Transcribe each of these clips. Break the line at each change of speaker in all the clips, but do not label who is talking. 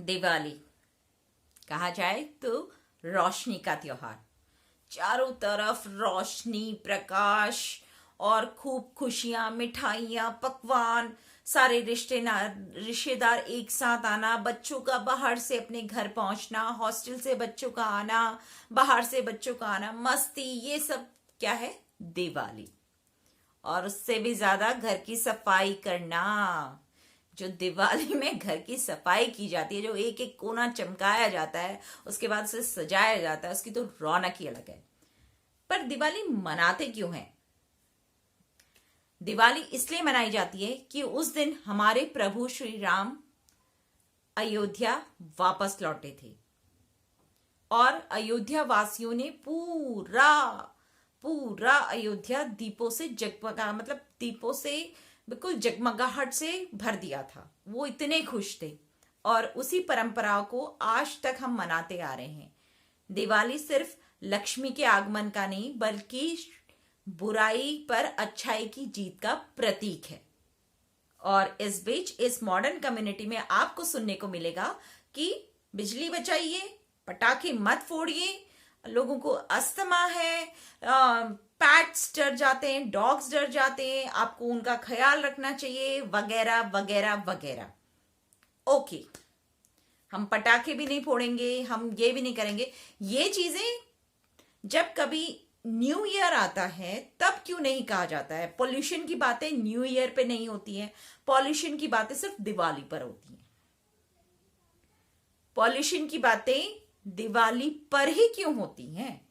दिवाली कहा जाए तो रोशनी का त्योहार। चारों तरफ रोशनी, प्रकाश और खूब खुशियां, मिठाइयां, पकवान, सारे रिश्तेदार एक साथ आना, बच्चों का बाहर से अपने घर पहुंचना, हॉस्टल से बच्चों का आना, बाहर से बच्चों का आना, मस्ती, ये सब क्या है? दिवाली। और उससे भी ज्यादा घर की सफाई करना। जो दिवाली में घर की सफाई की जाती है, जो एक एक कोना चमकाया जाता है, उसके बाद उसे सजाया जाता है, उसकी तो रौनक ही अलग है। पर दिवाली मनाते क्यों हैं? दिवाली इसलिए मनाई जाती है कि उस दिन हमारे प्रभु श्री राम अयोध्या वापस लौटे थे और अयोध्या वासियों ने पूरा पूरा अयोध्या दीपों से जगमगा, मतलब दीपों से बिल्कुल जगमगाहट से भर दिया था। वो इतने खुश थे और उसी परंपरा को आज तक हम मनाते आ रहे हैं। दिवाली सिर्फ लक्ष्मी के आगमन का नहीं, बल्कि बुराई पर अच्छाई की जीत का प्रतीक है। और इस बीच इस मॉडर्न कम्युनिटी में आपको सुनने को मिलेगा कि बिजली बचाइए, पटाखे मत फोड़िए, लोगों को अस्थमा है, पैट्स डर जाते हैं, डॉग्स डर जाते हैं, आपको उनका ख्याल रखना चाहिए, वगैरह वगैरह वगैरह। ओके, हम पटाखे भी नहीं फोड़ेंगे, हम ये भी नहीं करेंगे। ये चीजें जब कभी न्यू ईयर आता है तब क्यों नहीं कहा जाता है? पॉल्यूशन की बातें न्यू ईयर पे नहीं होती हैं, पॉल्यूशन की बातें सिर्फ दिवाली पर होती हैं। पॉल्यूशन की बातें दिवाली पर ही क्यों होती हैं?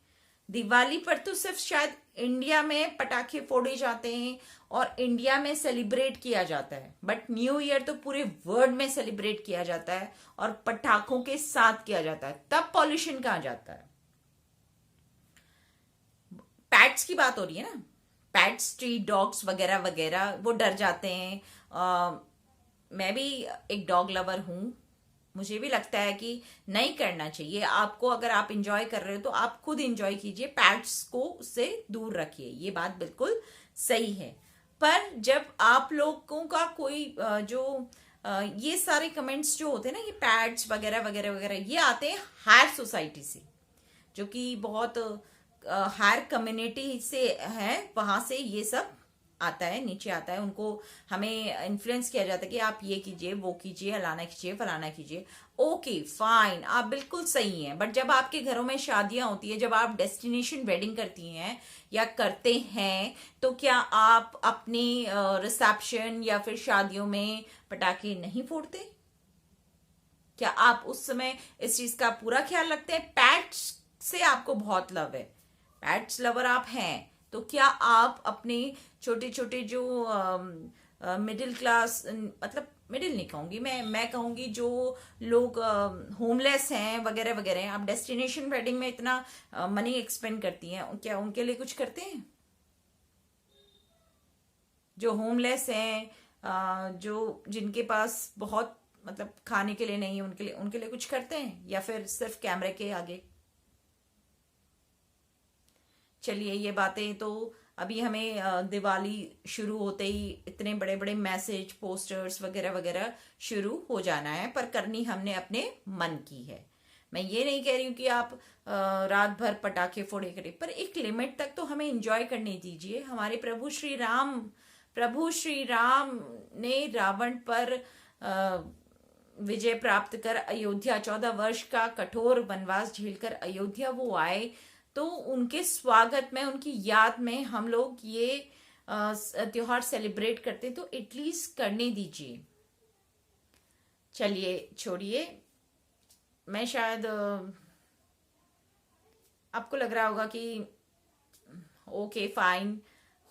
दिवाली पर तो सिर्फ शायद इंडिया में पटाखे फोड़े जाते हैं और इंडिया में सेलिब्रेट किया जाता है, बट न्यू ईयर तो पूरे वर्ल्ड में सेलिब्रेट किया जाता है और पटाखों के साथ किया जाता है। तब पॉल्यूशन कहा जाता है। पैट्स की बात हो रही है ना, पैट्स, स्ट्रीट डॉग्स वगैरह वगैरह, वो डर जाते हैं। मैं भी एक डॉग लवर हूं, मुझे भी लगता है कि नहीं करना चाहिए आपको। अगर आप इंजॉय कर रहे हो तो आप खुद इंजॉय कीजिए, पैट्स को उससे दूर रखिए, ये बात बिल्कुल सही है। पर जब आप लोगों का कोई ये सारे कमेंट्स जो होते हैं ना, ये पैट्स वगैरह वगैरह वगैरह, ये आते हैं हायर सोसाइटी से, जो कि बहुत हायर कम्युनिटी से है, वहां से ये सब आता है, नीचे आता है। उनको हमें इन्फ्लुएंस किया जाता है कि आप ये कीजिए, वो कीजिए, हलाना कीजिए, फलाना कीजिए। ओके फाइन, आप बिल्कुल सही हैं। बट जब आपके घरों में शादियां होती है, जब आप डेस्टिनेशन वेडिंग करती हैं या करते हैं, तो क्या आप अपनी रिसेप्शन या फिर शादियों में पटाखे नहीं फोड़ते? क्या आप उस समय इस चीज का पूरा ख्याल रखते हैं? पैट्स से आपको बहुत लव है, पैट्स लवर आप हैं, तो क्या आप अपने छोटे छोटे जो मिडिल क्लास, मतलब मिडिल नहीं कहूंगी मैं कहूंगी जो लोग होमलेस हैं वगैरह वगैरह, आप डेस्टिनेशन वेडिंग में इतना मनी एक्सपेंड करती हैं, क्या उनके लिए कुछ करते हैं? जो होमलेस हैं, जो जिनके पास बहुत मतलब खाने के लिए नहीं है, उनके लिए कुछ करते हैं या फिर सिर्फ कैमरे के आगे? चलिए, ये बातें तो अभी हमें दिवाली शुरू होते ही इतने बड़े बड़े मैसेज, पोस्टर्स वगैरह वगैरह शुरू हो जाना है, पर करनी हमने अपने मन की है। मैं ये नहीं कह रही हूँ कि आप रात भर पटाखे फोड़े करें, पर एक लिमिट तक तो हमें एंजॉय करने दीजिए। हमारे प्रभु श्री राम ने रावण पर विजय प्राप्त कर अयोध्या, 14 वर्ष का कठोर वनवास झेलकर अयोध्या वो आए, तो उनके स्वागत में, उनकी याद में हम लोग ये त्योहार सेलिब्रेट करते हैं, तो एटलीस्ट करने दीजिए। चलिए छोड़िए, मैं शायद आपको लग रहा होगा कि ओके फाइन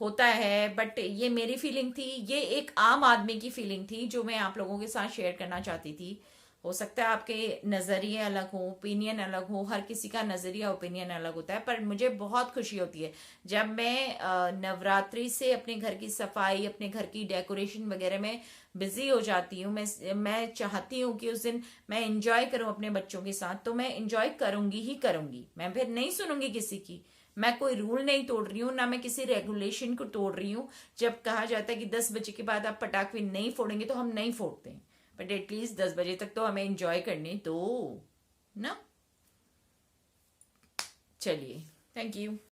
होता है, बट ये मेरी फीलिंग थी, ये एक आम आदमी की फीलिंग थी जो मैं आप लोगों के साथ शेयर करना चाहती थी। हो सकता है आपके नजरिए अलग हो, ओपिनियन अलग हो, हर किसी का नजरिया ओपिनियन अलग होता है, पर मुझे बहुत खुशी होती है जब मैं नवरात्रि से अपने घर की सफाई, अपने घर की डेकोरेशन वगैरह में बिजी हो जाती हूँ। मैं चाहती हूँ कि उस दिन मैं इंजॉय करूँ अपने बच्चों के साथ, तो मैं इंजॉय करूंगी ही करूंगी, मैं फिर नहीं सुनूंगी किसी की। मैं कोई रूल नहीं तोड़ रही हूँ, ना मैं किसी रेगुलेशन को तोड़ रही हूँ। जब कहा जाता है कि 10 बजे के बाद आप पटाखे नहीं फोड़ेंगे, तो हम नहीं फोड़ते हैं। बट एटलीस्ट 10 बजे तक तो हमें एंजॉय करने दो ना। चलिए, थैंक यू।